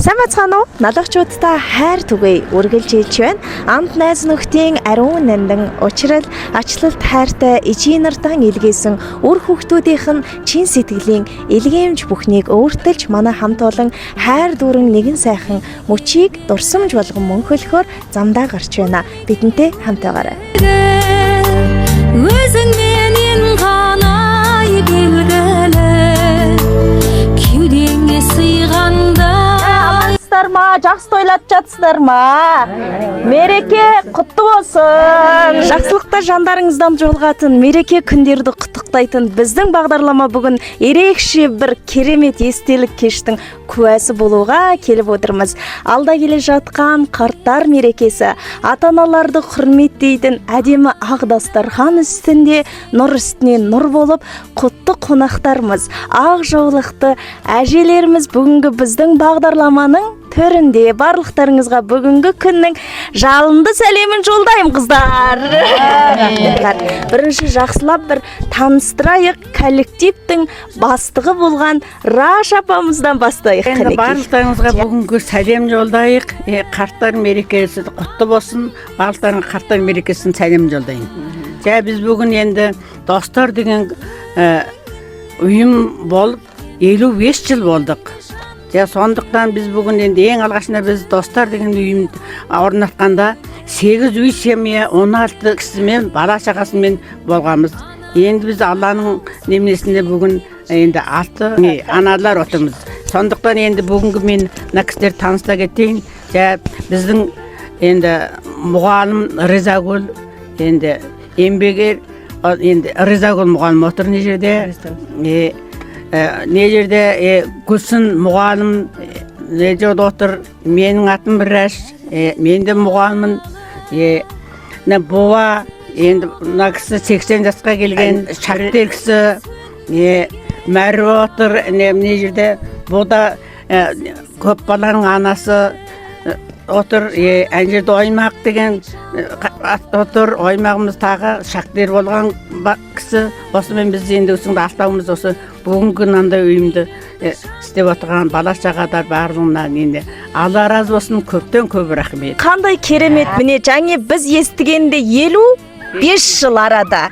Сайн бацгаана уу? Налагчуудтай хайр түгэе үргэлж хэлж байна. Амт найз нөхдийн ариун нандин учрал ачлалт хайртай ижийн нардан илгээсэн үр хүүхдүүдийнх нь чин сэтгэлийн илгээмж бүхнийг өөртөлж манай хамт олон хайр дүүрэн нэгэн сайхан мөчийг дурсамж болгон мөнхөлөхөөр замдаа гарч байна. Бидэнтэй хамтаагаарай. Жакс тойлап жатсыздар ма? Мереке құтты болсын. Жақсылықта жандарыңыздан жолығатын мереке күндерді құттықтайтын біздің бағдарлама бүгін ерекше бір керемет естелік кештің куәсі болуға келіп отырмыз. Алда келе жатқан қарттар мерекесі, ата-аналарды құрметтейтін әдемі ақ дастархан үстінде нұр үстіне нұр болып, құтты қонақтарымыз, ақ жаулықты әжелеріміз бүгінгі біздің бағдарламаның төрінде барлықтарыңызға бүгінгі күннің жалынды сәлемін жолдайым қыздар. Бірінші жақсылап бір таныстырайық, коллективтің бастығы болған Раш апамыздан бастайық. Барлықтарыңызға бүгінгі сәлем жолдайық. Қарттар мерекесі құтты болсын. Барлықтарыңызға қарттар мерекесін сәлем жолдайын. Біз бүгін енді достар деген ұйым болып 55 жыл болдық. Сондықтан біз бүгін енді ең алғашында біз достар деген үйім орнатқанда 8 үй семья 16 кісімен бала шағасымен болғанбыз. Енді біз Алланың неменесінде бүгін енді 6 аналар отырмыз. Сондықтан енді бүгінгі мен мына кісілерді таныста кетейін. Біздің енді мұғалім Ризагүл, енді еңбегер енді Ризагүл мұғалім отыр не жерде. Не жерде Гүлсін мұғалім не жерде отыр. Менің атым Раш, мен де мұғалімін. Бұға енді мына кісі 80 жасқа келген шақтер кісі. Мәрі отыр. Не жерде бұда көп баланың анасы отыр. Ән жерде Оймақ деген отыр. Оймағымыз тағы шақтер болған кісі. Осымен біз енді өсіңді астауымыз осы бүгінгі нандай үйімді істеп отырған бала шағадар барлығынан енді Алла разы болсын, көптен көп рахмет. Қандай керемет, міне жаңа біз естігенде 55 жыл арада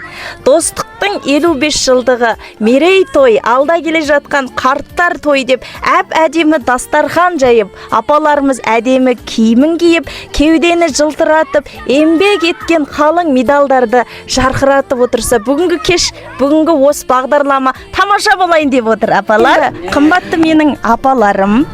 достықтың 55 жылдығы мерей той, алда келе жатқан қарттар той деп әдемі дастархан жайып, апаларымыз әдемі киімін киіп, кеудені жылтыратып, еңбек еткен қалың медалдарды жарқыратып отырса, бүгінгі кеш, бүгінгі осы бағдарлама тамаша болайын деп отыр апалар. Қымбатты менің апаларым,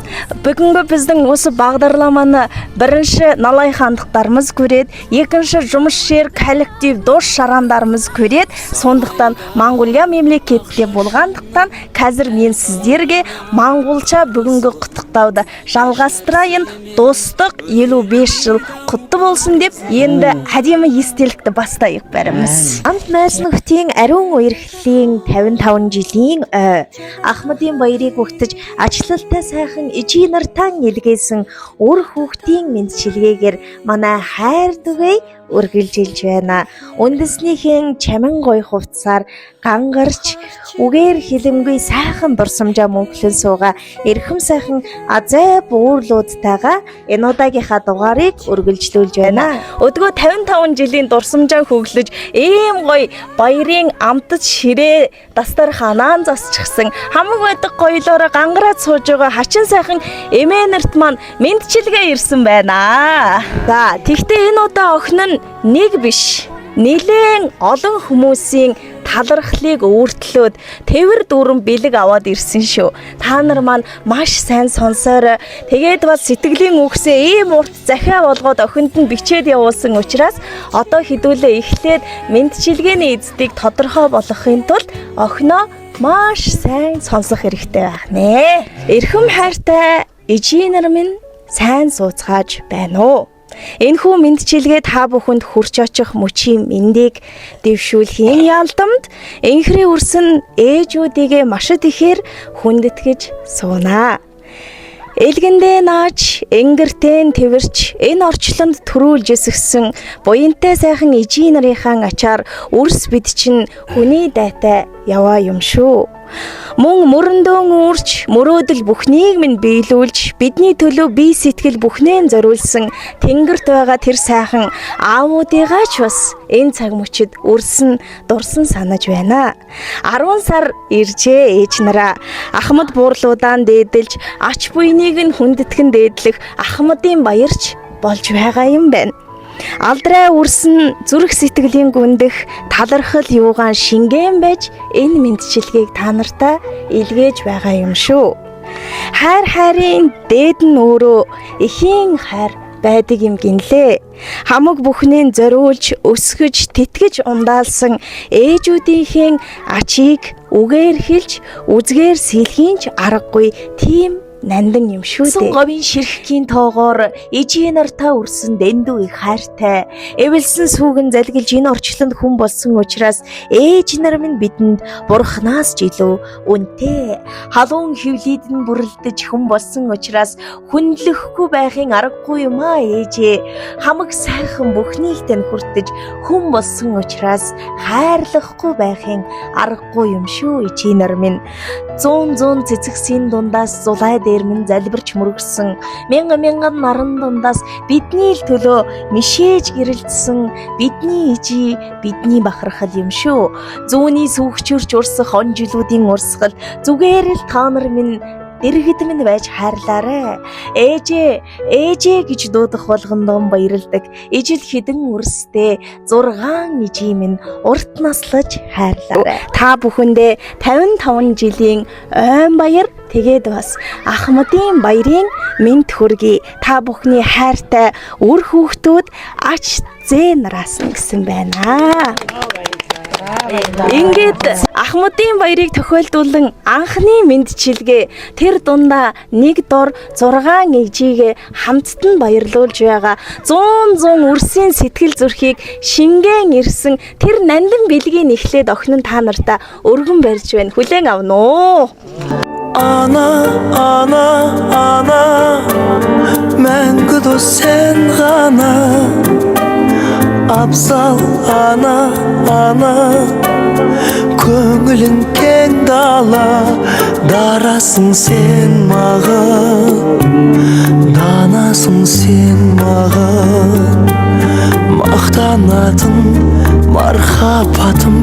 бүгінгі біздің осы бағдарламаны бірінші налайхандықтарымыз көреді, екінші жұмысшер, коллектив, дос шарандарымыз көреді. Сондықтан Моңғолия мемлекетте болғандықтан қазір мен сіздерге моңғолша бүгінгі құттықтауды жалғастырайын. Достық 55 жыл құтты болсын деп, енді әдемі естелікті бастайық бәріміз. Амт найз нөхдийн ариун үерхлийн 55 жилийн Ахмадын баярыг өгтөж ачлалтай сайхан ижийн нартан илгээсэн үр хүүхдийн мэндчилгээгээр манай хайр түгэе үргэлжилж байна. Үндэснийхэн чамин гоё хувцсаар гангарч үгээр хилэмгүй сайхан дурсамжаа мөнхлөн суугаа эрхэм сайхан азай буурлуудтайгаа энэ удаагийнхаа дугаарыг үргэлжлүүлж байна. Өдгөө 55 жилийн дурсамжаа хөглөж ийм гоё баярын амтд ширээ дастарханаа засчихсан хамаг байдаг гоёлоороо гангараад сууж байгаа хачин сайхан эмээнэрт маань мэндчилгээ ирсэн байна. За тэгтээ энэ удаа охин нь нэг биш, нэлээд олон хүмүүсийн талархлыг өөртлөөд тэвэр дүүрэн бэлэг аваад ирсэн шүү. Та нар маань маш сайн сонсоорой. Тэгээд бас сэтгэлийн үгсээ ийм урт захиа болгоод охинд нь бичээд явуулсан учраас одоо хэдүүлээ эхлээд мэндчилгээний эздийг тодорхой болгохын тулд охиноо маш сайн сонсох хэрэгтэй байх нэ. Эрхэм хайртай ижийн нар минь сайн сууцгааж байна уу? Энэхүү мэндчилгээ та бүхэнд хүрч очих мөчийн мэндийг дэвшүүлэхийн ялдамд энхрээ үрсэн ээжүүдийгээ маш ихээр хүндэтгэж суунаа. Элгэндээ нааж, энгэртэн тэвэрч, энэ орчлонд төрүүлж өсгсөн буянтай сайхан ижийн нарынхаа ачаар үрс бид чинь хүний дайтай яваа юм шүү. Мөн мөрөндөөн үүрч мөрөөдөл бүхнийг минь биелүүлж бидний төлөө бие сэтгэл бүхнээ зориулсан Тэнгэрт байгаа тэр сайхан аамуудыгаа ч бас энэ цаг мөчид өрсөн дурсан санаж байна. 10 сар иржээ ээж нараа. Ахмад буурлуудаан дээдэлж ач буйныг нь хүндэтгэн дээдлэх Ахмадын баярч болж байгаа юм байна. Алдрай үрсэн зүрх сэтгэлийн гүндэх талархал юугаан шингэн байж энэ мэдчилгээг та нартай илгээж байгаа юм шүү. Хайр хайрын дээд нь өөрөө эхийн хайр байдаг юм гинлээ. Хамаг бүхнээ зориулж, өсгөж, тэтгэж ундаалсан ээжүүдийнхээ ачийг үгээр хэлж, үзгээр сэлхийн ч аргагүй тийм нандан юм шүү дээ. Говийн ширхгийн тоогоор ижийн нартаа үрсэн дэндүү их хайртай. Эвэлсэн сүүгэн залгилж энэ орчлонд хүн болсон учраас ээж нар минь бидэнд бурхнаас ч илүү үнэтэй. Халуун хөвлөд нь бүрлдэж хүн болсон учраас хүндлэхгүй байхын аргагүй юм аа ээжээ. Хамаг сайхан бүхнийг тань хүртэж хүн болсон учраас хайрлахгүй байхын аргагүй юм шүү ижийн нар минь. 100 цэцэгсийн дундаас зулай дээр минь залбирч мөргсөн мянган наран дундаас бидний л төлөө мишээж гэрэлтсэн бидний ижи бидний бахархал юм шүү. Зүүнний сүгчөрч урсах он жилүүдийн урсгал зүгээр л та нар минь дэргэд минь байж хайрлаарэ. Ээжээ гэж дуудах болгондоо баярлдаг. Ижил хідэн үрстэй 6 ижи минь урт наслаж хайрлаарэ. Та бүхэндээ 55 жилийн ойн баяр тэгээд бас Ахмадын баярын мэд хүргэе. Та бүхний хайртай үр хүүхдүүд ач зээ нараас нь гэсэн байна. Ингээд Ахмадын баярыг тохиолдуулан анхны мэндчилгээ тэр дундаа нэг дор 6 ижигээ хамтд нь баярлуулж байгаа 100 үрсийн сэтгэл зүрхийг шингэн ирсэн тэр нандин бэлгийн эхлээд охин нь та нартаа өргөн барьж байна. Хүлээн авна уу? Ana мәңгі сен ғана абзал ана көңілің кең дала дарасың сен маған данасың сен маған мақтанатын махаббатым.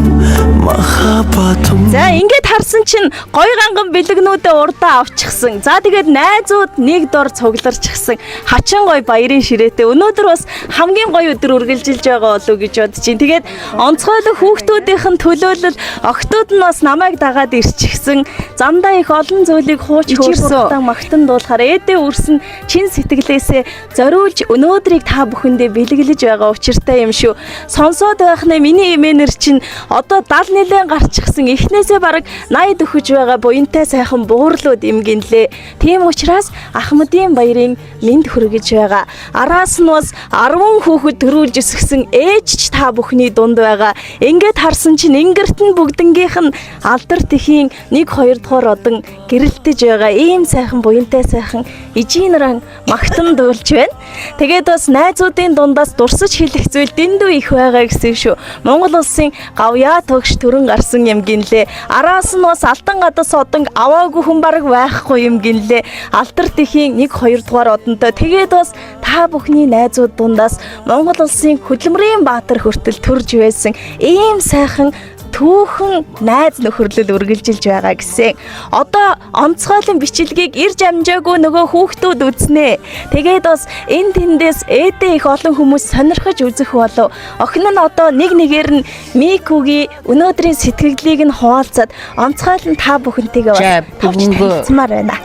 За ингээд харсан чинь гой ганган бэлгнүүдээ урдаа авчихсан. За тэгээд найзууд нэг дор цугларчихсан. Хачин гой баярын ширээтэй. Өнөөдөр бас хамгийн гой өдөр үргэлжилж байгаа болов уу гэж бодож чинь. Тэгээд онцгойлог хүүхдүүдийнх нь төлөөлөл охтууд нь бас намайг дагаад ирчихсэн. Замдаа их олон зүйлийг хууч хөрсөн. Магтан дуулахаар ээдээ үрсэн чин сэтгэлээсээ зориулж өнөөдрийг та бүхэндээ бэлгэлж байгаа учиртай юм шүү. Сонсоод байхнаа миний эмээнэр чинь одоо 70 нэлээд гарчихсан эхнээсээ бараг 80 төхөж байгаа буянтай сайхан буурлууд юм гинлээ. Тийм учраас Ахмадын баярын мэд хүргэж байгаа. Араас нь бас 10 хүүхэд төрүүлж өсгсөн ээж ч та бүхний дунд байгаа. Ингээд харсан чинь ингэрт нь бүгднгийнх нь алдар тэхийн 1-2 дугаар одон гэрэлтэж байгаа. Ийм сайхан буянтай сайхан ижийн нараа магтан дуулж байна. Тэгээд бас найзуудын дундаас дурсаж хэлэх зүйл дэндүү их байгаа гэсэн шүү. Монгол улсын гавьяа төгш төрөн гарсан юм гинлээ. Араас нь бас алтан гадас одон аваагүй хүн бараг байхгүй юм гинлээ. Алдар тэхийн 1-2 дугаар одонтой. Тэгээд бас та бүхний найзууд дундаас Монгол улсын хөдөлмөрийн баатар хүртэл төрж байсан ийм сайхан түүхэн найз нөхөрлөл үргэлжилж байгаа гэсэн. Одоо онцгойлон бичлэгийг ирж амжаагүй нөгөө хүүхдүүд үзнэ. Тэгээд бас энэ тэндээс ээдээ их олон хүмүүс сонирхож үзэх болов. Охин нь одоо нэг-нэгээр нь Микугийн өнөөдрийн сэтгэлдлийг нь хуваалцаад онцгойлон та бүхэнтэйгээ бас танилцмаар байна.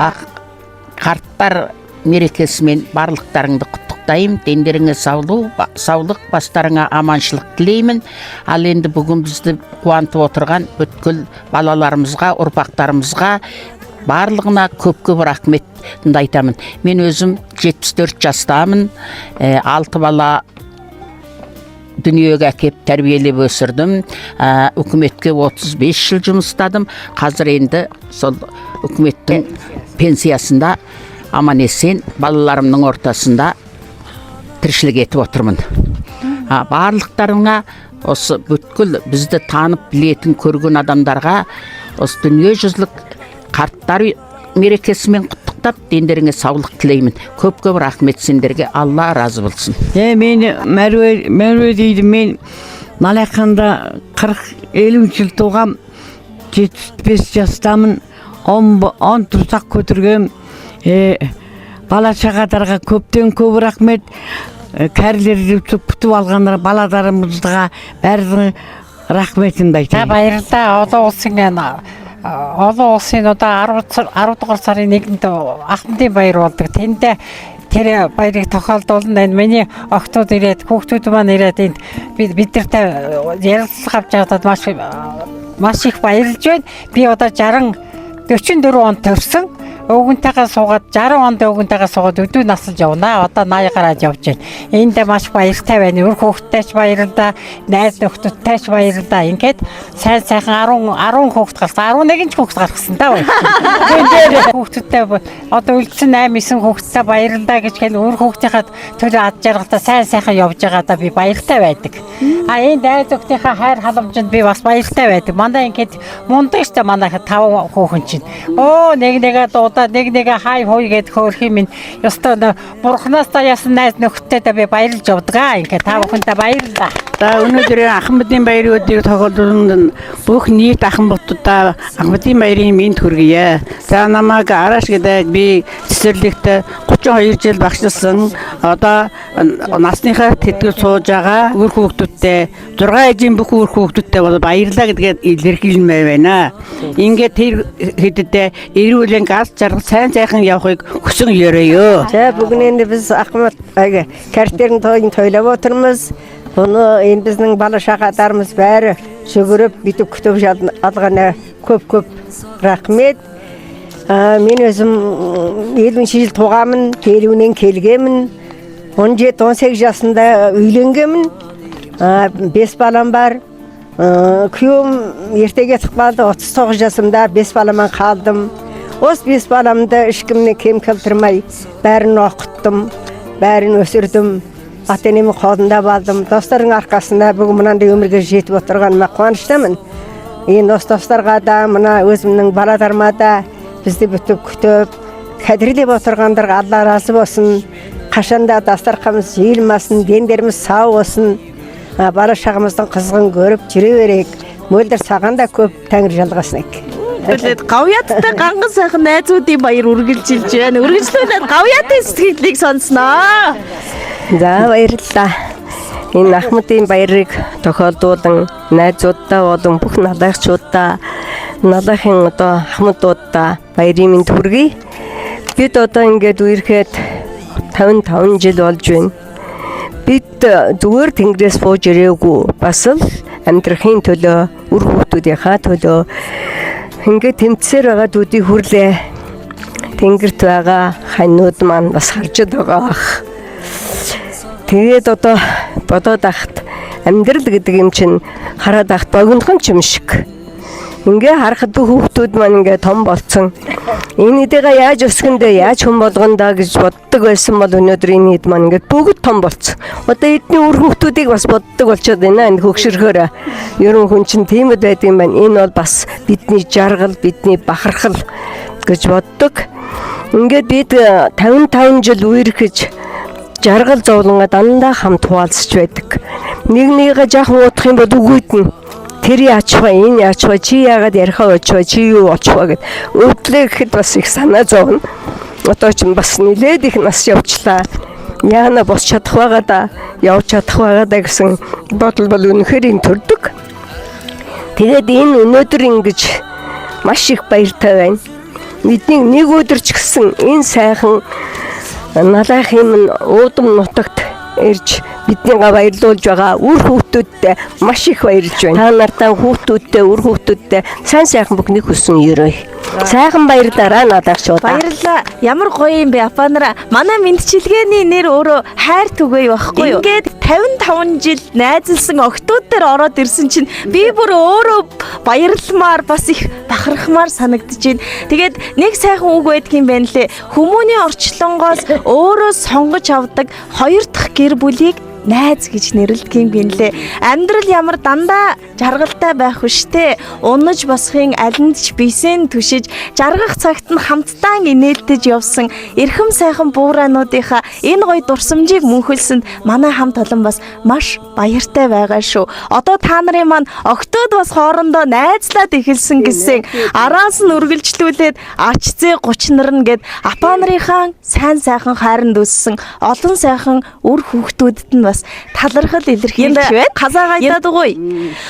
Гартар мерекесі мен барлықтарыңды құттықтаймын. Дендеріңе саулық, бастарыңа аманшылық тілеймін. Ал енді бүгін бізді қуантып отырған бүткіл балаларымызға, ұрпақтарымызға барлығына көп рахметімді айтамын. Мен өзім 74 жастамын. 6 бала дүниеге әкеп тәрбиелеп өсірдім. Үкіметке 35 жыл жұмыстадым. Қазір енді сол үкіметтің пенсиясында аман есен балаларымның ортасында тіршілік етіп отырмын. Барлықтарыңа осы бүткіл бізді танып білетін көрген адамдарға Ос дүниежүзлік қарттар мерекесімен құттықтап, дендеріңе саулық тілеймін. Көп рахмет сендерге. Алла разы болсын. Мен Мәруе дейді. Мен Малайқанда 40-50 жыл туғам, 75 жастамын, 10 тұрсақ көтіргем. Бала шағадарға көптен көп рахмет. Кәрілерді күтіп алғандар баладарымызға бәрінің рахметімді айтайын. Баярда олон улсын одоо 10 дугаар сарын 1-нд Ахмадын баяр болдог. Тэнд тэр баярыг тохиолдуулна. Миний охтууд ирээд, хүүхдүүд маань ирээд энд бид нартай ярилцлага авч байгаад маш их баярлж байна. Би одоо 44 онд төрсөн. Өвгөнтэйгээ суугаад 60 онд өвгөнтэйгээ суугаад өдөө насалж явна. Одоо 80 гараад явж байна. Энд маш баяртай байна. Үр хүүхдтэй ч баярлалаа, найз нөхдөдтэй ч баярлалаа. Ингээд сайхан 10 хүүхд гарсан. 11 ч хүүхд гаргасан даа. Тэгээд хүүхдтэй одоо үлдсэн 8-9 хүүхдтэй баярлалаа гэж хэлэн үр хүүхдийнхаа төлөө ад жаргалтай сайхан явж байгаадаа би баяртай байдаг. Энэ найз нөхдийнхаа хайр халамжинд би бас баяртай байдаг. Манай ингээд мундаг штэ манайха 5 хүүхэн чинь. Нэг хай хой гэд хөөрх юм. Ёстой бурхнаас та ясан найз нөхдөдөө би баярлж явдаг. Ингээд та бүхэндээ баярлалаа. За өнөөдөр Ахмадын баярын өдрийг тохиолдуулсан бүх нийт ахмадуудаа Ахмадын баярын мэнд хүргье. За намайг Араш гэдэг би цэцэрлэгт 32 жил багшилсан. Одоо насныхаа тэтгэл сууж байгаа үр хүүхдүүдтэй 6 ээжийн бүх үр хүүхдүүдтэй бол баярлалаа гэдгээд илэрхийлмээр байна. Ингээд тэр хэдэдээ эрүүлэн газ жаргал сайхан явахыг хүсэн ёроё. За бүгнээ biz Ахмад картern тойлоо отырмыз. Bunu энэ біздің бала шағадарымыз бәрі жүгіріп бүйтіп күтіп алғаны көп рахмет. Мен өзім 50 жыл туғамын, келуінен келгемін. 17-18 жасында үйленгемін. 5 балам бар. Күйеуім ерте кетіп қалды. 39 жасымда 5 баламан қалдым. Осы 5 баламды ешкімнен кем келтірмей бәрін оқыттым, бәрін өсірдім. Ата-енемнің қолында балдым. Достардың арқасында бүгін мынандай өмірге жетіп отырғаныма қуаныштымын. Енді осы достарға да, мына өзімнің балаларыма да бізді бүтіп күтіп, қадірлеп отырғандарға Алла разы болсын. Қашанда дастарханымыз жиылмасын, дендеріміз сау болсын. Бала шағымыздың қызығын көріп жүре берейік. Мөлдір саған да көп тәңір жалғасын ек. Гавьяаттай ганган сайхан найзуудын баяр үргэлжилж байна. Үргэлжлүүлээд гавьяатын сэтгэлийг сонсноо. За баярлалаа. Энэ Ахмадын баярыг тохиолдуулан найзуудаа болон бүх налайгчуудаа, налайхын одоо Ахмадуудаа баярын мэнд хүргэе. Бид одоо ингээд үерхэд 55 жил болж байна. Бид зүгээр тэнгэрээс бууж ирээгүй. Бас л амьдрахын төлөө, үр хүүхдүүдийнхаа төлөө ингээд тэмцээр байгаа дүүдийг хүрлээ. Тэнгэрт байгаа ханьнууд маань бас харж байгаа. Тэгээд одоо бодоод ахт амьдрал гэдэг юм чинь хараад ахт богинохон ч юм шиг. Ингээ харахад хүүхдүүд маань ингээ том болцсон. Энэ хэдийгээ яаж өсгөндөө яаж хүн болгондоо гэж боддог байсан бол өнөөдөр энэ хэд маань ингээ бүгд том болцсон. Одоо эдний үр хүүхдүүдийг бас боддог болчиход байна энэ хөгшөрхөөр. Ерөн хүн чинь тийм л байдаг юм байна. Энэ бол бас бидний жаргал, бидний бахархал гэж боддог. Ингээд бид 55 жил үерхэж жаргал зовлонгаа дандаа хамт хуваалцж байдаг. Нэгнийгээ жаахан уудах юм бол үгүйдэн тэр яачваа, энэ яачваа, чи яагаад ярихаа очваа, чи юу очваа гэд өвдлээ гэхэд бас их санаа зовно. Одоо ч бас нилээд их нас явчлаа. Яана бос чадах байгаа да, явж чадах байгаа да гэсэн бодол бол үнэхээр юм төрдөг. Тэгээд энэ өнөөдөр ингэж маш их баяртай байна. Бидний нэг өдөр ч гэсэн энэ сайхан налайх юм уудам нутагт ирж биднийг баярлуулж байгаа үр хүүхдүүдтэй маш их баярлж байна. Та нартай хүүхдүүдтэй, үр хүүхдүүдтэй сайн бүхний хүсэн ерөөй. Сайхан баярлаараа надаагчудаа. Баярлалаа. Ямар гоё юм бэ апанара. Манай мэдчилгээний нэр өөрөө хайр түгээе байхгүй юу? Ингээд 55 жил найзалсан октод дээр ороод ирсэн чинь би бүр өөрөө баярламаар бас их бахархмаар санагдаж байна. Тэгээд нэг сайхан үг байдаг юм байна лээ. Хүмүүний орчлонгоос өөрөө сонгож авдаг 2 дахь гэр бүлийг найз гэж нэрлэдэг юм гинлээ. Амьдрал ямар дандаа жаргалтай байх хүчтэй унаж босхын алинд ч бисен түшиж жаргах цагт нь хамтдаа инээлдэж явсан эрхэм сайхан буурайнуудынхаа энэ гоё дурсамжийг мөнхөлсөнд манай хамт олон бас маш баяртай байгаа шүү. Одоо та нарын маань октод бас хоорондоо найзлаад эхэлсэн гэсэн араас нь үргэлжлүүлээд ачзээ 30 нарна гэд апа нарынхаа сайн сайхан хайранд өссөн олон сайхан үр хүүхдүүдэд нь бас талархал илэрхийлж байна. Казаагайдаад угой.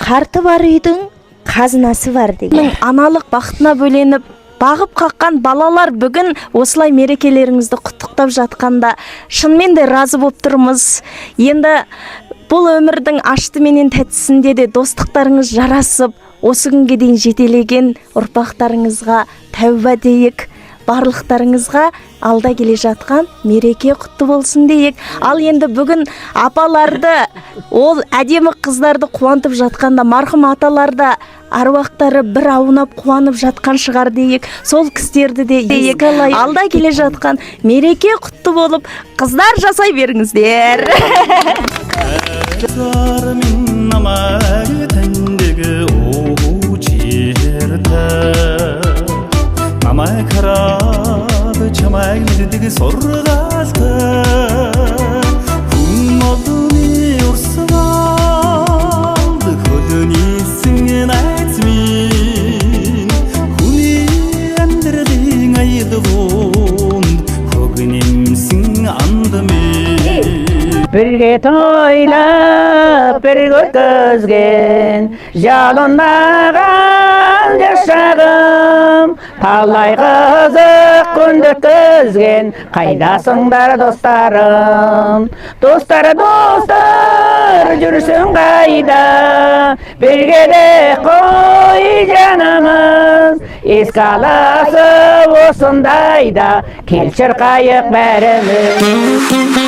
Карты бар үйдэн казнасы бар деген. Аналык бақытына бөленіп бағып қаққан балалар бүгін осылай мерекелеріңізді құттықтап жатқанда шынымен де разы болып тұрмыз. Енді бұл өмірдің ашты менен тәттісінде де достықтарыңыз жарасып, осы күнге дейін жетелеген ұрпақтарыңызға тәуба дейік. Барлықтарыңызға алда келе жатқан мереке құтты болсын дейік. Ал енді бүгін апаларды, ол әдемі қыздарды қуантып жатқанда марқұм аталарда аруақтары бір аунап қуанып жатқан шығар дейік. Сол кісілерді де дейік. Алда келе жатқан мереке құтты болып, қыздар жасай беріңіздер. Намай қарады чамай мүдігі сорғалды Күн олдыны ұрсын алды Көдінесіңен айтсымен Күні әмдірдің айдығын Көгінемсің андымен Бірге тойлап бірге өткізген жалынаған жашағым талай қызық күнді өткізген қайдасыңдар достарым достар жүрсің қайда біргеде қой жанымыз еске аласы осындайда кел шырқайық бәріміз